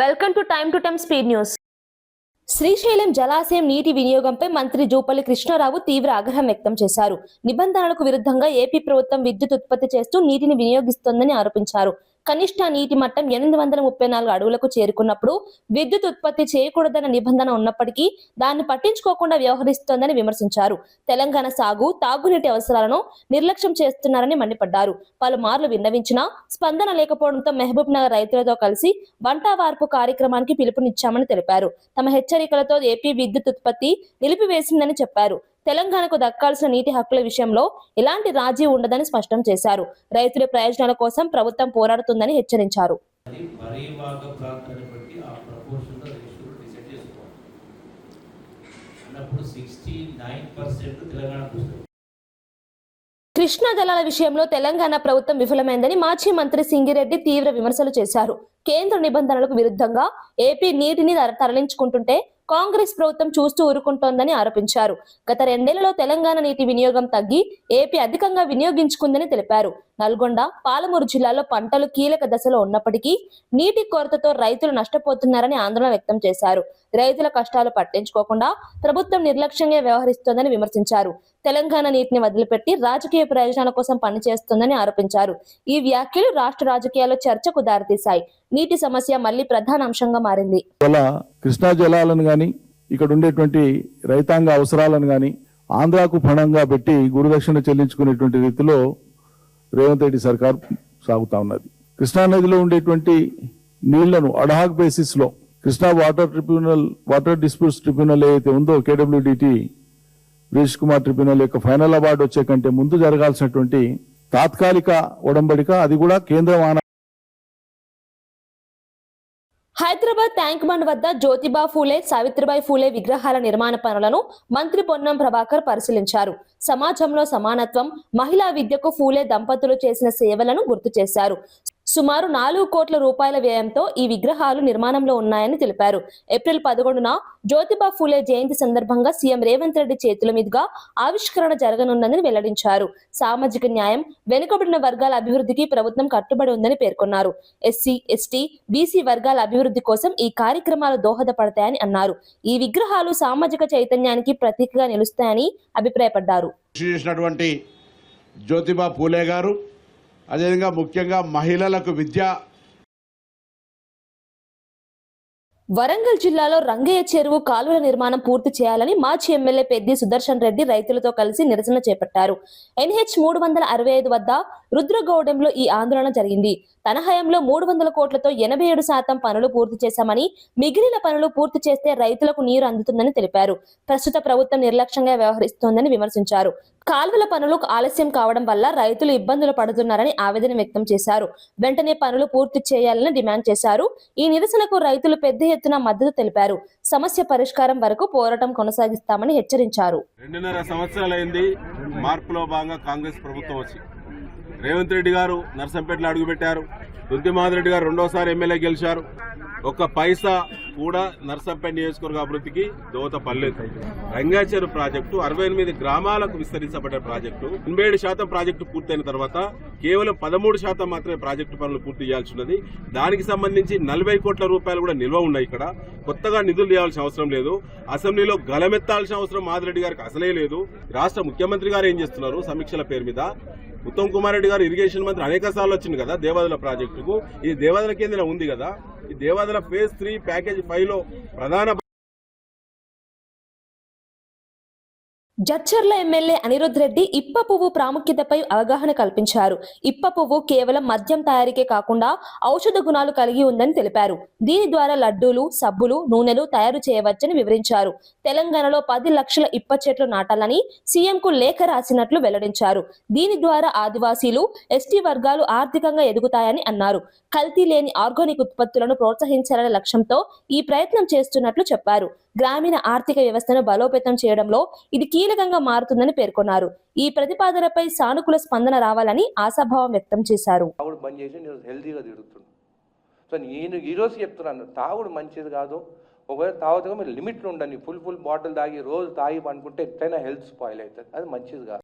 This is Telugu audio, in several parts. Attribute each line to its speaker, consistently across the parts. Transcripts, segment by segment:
Speaker 1: Welcome to time speed news. Srisailam జలాశయం నీటి వినియోగంపై మంత్రి జూపల్లి కృష్ణారావు తీవ్ర ఆగ్రహం వ్యక్తం చేశారు. నిబంధనలకు విరుద్ధంగా ఏపీ ప్రభుత్వం విద్యుత్ ఉత్పత్తి చేస్తూ నీటిని వినియోగిస్తోందని ఆరోపించారు. కనిష్ట నీటి మట్టం 834 అడుగులకు చేరుకున్నప్పుడు విద్యుత్ ఉత్పత్తి చేయకూడదన్న నిబంధన ఉన్నప్పటికీ దాన్ని పట్టించుకోకుండా వ్యవహరిస్తోందని విమర్శించారు. తెలంగాణ సాగు, తాగునీటి అవసరాలను నిర్లక్ష్యం చేస్తున్నారని మండిపడ్డారు. పలుమార్లు విన్నవించినా స్పందన లేకపోవడంతో మహబూబ్ నగర్ రైతులతో కలిసి వంటవార్పు కార్యక్రమానికి పిలుపునిచ్చామని తెలిపారు. తమ హెచ్చరికలతో ఏపీ విద్యుత్ ఉత్పత్తి నిలిపివేసిందని చెప్పారు. తెలంగాణకు దక్కాల్సిన నీటి హక్కుల విషయంలో ఎలాంటి రాజీ ఉండదని స్పష్టం చేశారు. రైతుల ప్రయోజనాల కోసం ప్రభుత్వం పోరాడుతుందని హెచ్చరించారు. కృష్ణా జలాల విషయంలో తెలంగాణ ప్రభుత్వం విఫలమైందని మాజీ మంత్రి సింగిరెడ్డి తీవ్ర విమర్శలు చేశారు. కేంద్ర నిబంధనలకు విరుద్ధంగా ఏపీ నీటిని తరలించుకుంటుంటే కాంగ్రెస్ ప్రభుత్వం చూస్తూ ఊరుకుంటోందని ఆరోపించారు. గత 2 ఏళ్లలో తెలంగాణ నీటి వినియోగం తగ్గి ఏపీ అధికంగా వినియోగించుకుందని తెలిపారు. నల్గొండ, పాలమూరు జిల్లాలో పంటలు కీలక దశలో ఉన్నప్పటికీ నీటి కొరతతో రైతులు నష్టపోతున్నారని ఆందోళన వ్యక్తం చేశారు. రైతుల కష్టాలు పట్టించుకోకుండా ప్రభుత్వం నిర్లక్ష్యంగా వ్యవహరిస్తోందని విమర్శించారు. తెలంగాణ నీటిని వదిలిపెట్టి రాజకీయ ప్రయోజనాల కోసం పనిచేస్తోందని ఆరోపించారు. ఈ వ్యాఖ్యలు రాష్ట్ర రాజకీయాల్లో చర్చకు దారితీశాయి. నీటి సమస్య మళ్లీ ప్రధాన అంశంగా మారింది.
Speaker 2: కృష్ణా జలాలను గాని, ఇక్కడ ఉండేటువంటి రైతాంగ అవసరాలను గాని ఆంధ్రాకు పణంగా పెట్టి గురుదక్షిణ చెల్లించుకునేటువంటి రీతిలో రేవంత్ రెడ్డి సర్కార్ సాగుతా ఉన్నది. కృష్ణా నదిలో ఉండేటువంటి నీళ్లను అడ్హాక్ బేసిస్ లో కృష్ణా వాటర్ డిస్ప్యూట్స్ ట్రిబ్యునల్ ఏదైతే ఉందో కేడబ్ల్యూడిటి వీరేష్ కుమార్ ట్రిబ్యునల్ యొక్క ఫైనల్ అవార్డు వచ్చే కంటే ముందు జరగాల్సినటువంటి తాత్కాలిక ఒడంబడిక, అది కూడా కేంద్రం
Speaker 1: హైదరాబాద్ ట్యాంక్ బండ్ వద్ద జ్యోతిబా ఫూలే, సావిత్రిబాయి ఫూలే విగ్రహాల నిర్మాణ పనులను మంత్రి పొన్నం ప్రభాకర్ పరిశీలించారు. సమాజంలో సమానత్వం, మహిళా విద్యకు ఫూలే దంపతులు చేసిన సేవలను గుర్తు చేశారు. సుమారు 4 కోట్ల రూపాయల వ్యయంతో ఈ విగ్రహాలు నిర్మాణంలో ఉన్నాయని తెలిపారు. ఏప్రిల్ 11న జ్యోతిబా ఫూలే జయంతి సందర్భంగా సీఎం రేవంత్ రెడ్డి చేతుల మీదుగా ఆవిష్కరణ జరగనుందని వెల్లడించారు. సామాజిక న్యాయం, వెనుకబడిన వర్గాల అభివృద్ధికి ప్రభుత్వం కట్టుబడి ఉందని పేర్కొన్నారు. ఎస్సీ, ఎస్టీ, బీసీ వర్గాల అభివృద్ధి కోసం ఈ కార్యక్రమాలు దోహదపడతాయని అన్నారు. ఈ విగ్రహాలు సామాజిక చైతన్యానికి ప్రతీకగా నిలుస్తాయని అభిప్రాయపడ్డారు.
Speaker 3: జ్యోతిబా ఫూలే గారు అదేవిధంగా ముఖ్యంగా మహిళలకు విద్య.
Speaker 1: వరంగల్ జిల్లాలో రంగయ్య చెరువు కాలువల నిర్మాణం పూర్తి చేయాలని మాజీ ఎమ్మెల్యే పెద్ది సుదర్శన్ రెడ్డి రైతులతో కలిసి నిరసన చేపట్టారు. NH 365 వద్ద రుద్రగౌడెంలో ఈ ఆందోళన జరిగింది. తన హయాంలో 300 కోట్లతో 87% పనులు పూర్తి చేశామని, మిగిలిన పనులు పూర్తి చేస్తే రైతులకు నీరు అందుతుందని తెలిపారు. ప్రస్తుత ప్రభుత్వం నిర్లక్ష్యంగా వ్యవహరిస్తోందని విమర్శించారు. కాల్వల పనులు ఆలస్యం కావడం వల్ల రైతులు ఇబ్బందులు పడుతున్నారని ఆవేదన వ్యక్తం చేశారు. వెంటనే పనులు పూర్తి చేయాలని డిమాండ్ చేశారు. ఈ నిరసనకు రైతులు పెద్ద ఎత్తున మద్దతు తెలిపారు. సమస్య పరిష్కారం వరకు పోరాటం కొనసాగిస్తామని హెచ్చరించారు.
Speaker 4: 2.5 సంవత్సరాలైంది మార్పులో భాగంగా కాంగ్రెస్ ప్రభుత్వం వచ్చి రేవంత్ రెడ్డి గారు నర్సంపేటలో అడుగుపెట్టారు. దుద్దిమాధవ్ రెడ్డి గారు 2వ సారి ఎమ్మెల్యే గెలిచారు. ఒక్క పైసా కూడా నర్సంపేట నియోజకవర్గ అభివృద్ధికి దోహదపడలేదు. రంగయ్య చెరువు ప్రాజెక్టు 68 గ్రామాలకు విస్తరించబడ్డ ప్రాజెక్టు 87% ప్రాజెక్టు పూర్తయిన తర్వాత కేవలం 13% మాత్రమే ప్రాజెక్టు పనులు పూర్తి చేయాల్సి ఉన్నది. దానికి సంబంధించి 40 కోట్ల రూపాయలు కూడా నిల్వ ఉన్నాయి. ఇక్కడ కొత్తగా నిధులు చేయాల్సిన అవసరం లేదు. అసెంబ్లీలో గలమెత్తాల్సిన అవసరం మాధురెడ్డి గారికి అసలే లేదు. రాష్ట్ర ముఖ్యమంత్రి గారు ఏం చేస్తున్నారు? సమీక్షల పేరు మీద ఉత్తమ్ కుమార్ రెడ్డి గారు ఇరిగేషన్ మంత్రి అనేక సార్లు వచ్చింది కదా దేవాదుల ప్రాజెక్టుకు. ఇది దేవాదుల కేంద్రం ఉంది కదా. ఈ దేవాదుల ఫేజ్ 3 ప్యాకేజ్ 5లో ప్రధాన
Speaker 1: జడ్చర్ల ఎమ్మెల్యే అనిరుద్ రెడ్డి ఇప్ప పువ్వు ప్రాముఖ్యతపై అవగాహన కల్పించారు. ఇప్ప పువ్వు కేవలం మద్యం తయారీకే కాకుండా ఔషధ గుణాలు కలిగి ఉందని తెలిపారు. దీని ద్వారా లడ్డూలు, సబ్బులు, నూనెలు తయారు చేయవచ్చని వివరించారు. తెలంగాణలో 10 లక్షల ఇప్ప చెట్లు నాటాలని సీఎంకు లేఖ రాసినట్లు వెల్లడించారు. దీని ద్వారా ఆదివాసీలు, ఎస్టీ వర్గాలు ఆర్థికంగా ఎదుగుతాయని అన్నారు. కల్తీ లేని ఆర్గానిక్ ఉత్పత్తులను ప్రోత్సహించాలనే లక్ష్యంతో ఈ ప్రయత్నం చేస్తున్నట్లు చెప్పారు. గ్రామీణ ఆర్థిక వ్యవస్థను బలోపేతం చేయడంలో ఇది కీలకంగా మారుతుందని పేర్కొన్నారు. ఈ ప్రతిపాదనపై సానుకూల స్పందన రావాలని ఆశాభావం వ్యక్తం చేశారు.
Speaker 5: నేను ఈరోజు చెప్తున్నాను, తాగుడు మంచిది కాదు. ఒకవేళ తాగుతాగా మీరు లిమిట్లో ఉండండి. ఫుల్ బాటిల్ తాగి రోజు తాగి అనుకుంటే ఎట్లయినా హెల్త్ స్పాయిల్ అవుతుంది. అది మంచిది కాదు.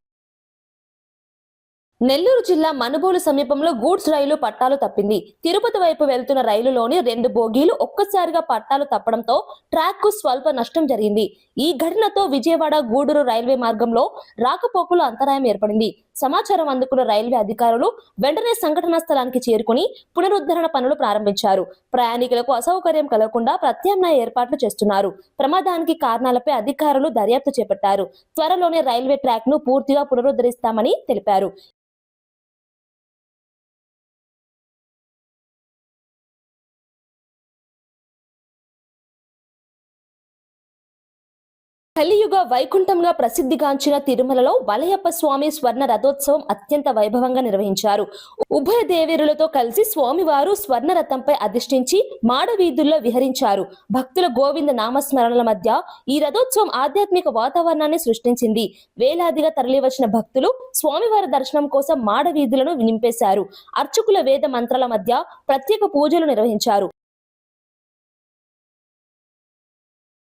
Speaker 1: నెల్లూరు జిల్లా మనుబోలు సమీపంలో గూడ్స్ రైలు పట్టాలు తప్పింది. తిరుపతి వైపు వెళ్తున్న రైలులోని 2 బోగీలు ఒక్కసారిగా పట్టాలు తప్పడంతో ట్రాక్ కు స్వల్ప నష్టం జరిగింది. ఈ ఘటనతో విజయవాడ గూడూరు రైల్వే మార్గంలో రాకపోకలు అంతరాయం ఏర్పడింది. సమాచారం అందుకున్న రైల్వే అధికారులు వెంటనే సంఘటనా స్థలానికి చేరుకుని పునరుద్ధరణ పనులు ప్రారంభించారు. ప్రయాణికులకు అసౌకర్యం కలగకుండా ప్రత్యామ్నాయ ఏర్పాట్లు చేస్తున్నారు. ప్రమాదానికి కారణాలపై అధికారులు దర్యాప్తు చేపట్టారు. త్వరలోనే రైల్వే ట్రాక్ ను పూర్తిగా పునరుద్ధరిస్తామని తెలిపారు. కలియుగ వైకుంఠంగా ప్రసిద్ధిగాంచిన తిరుమలలో వలయప్ప స్వామి స్వర్ణ రథోత్సవం అత్యంత వైభవంగా నిర్వహించారు. ఉభయ దేవేరులతో కలిసి స్వామివారు స్వర్ణ రథంపై అధిష్ఠించి మాడవీధుల్లో విహరించారు. భక్తుల గోవింద నామస్మరణల మధ్య ఈ రథోత్సవం ఆధ్యాత్మిక వాతావరణాన్ని సృష్టించింది. వేలాదిగా తరలివచ్చిన భక్తులు స్వామివారి దర్శనం కోసం మాడవీధులను నింపేశారు. అర్చకుల వేద మంత్రాల మధ్య ప్రత్యేక పూజలు నిర్వహించారు.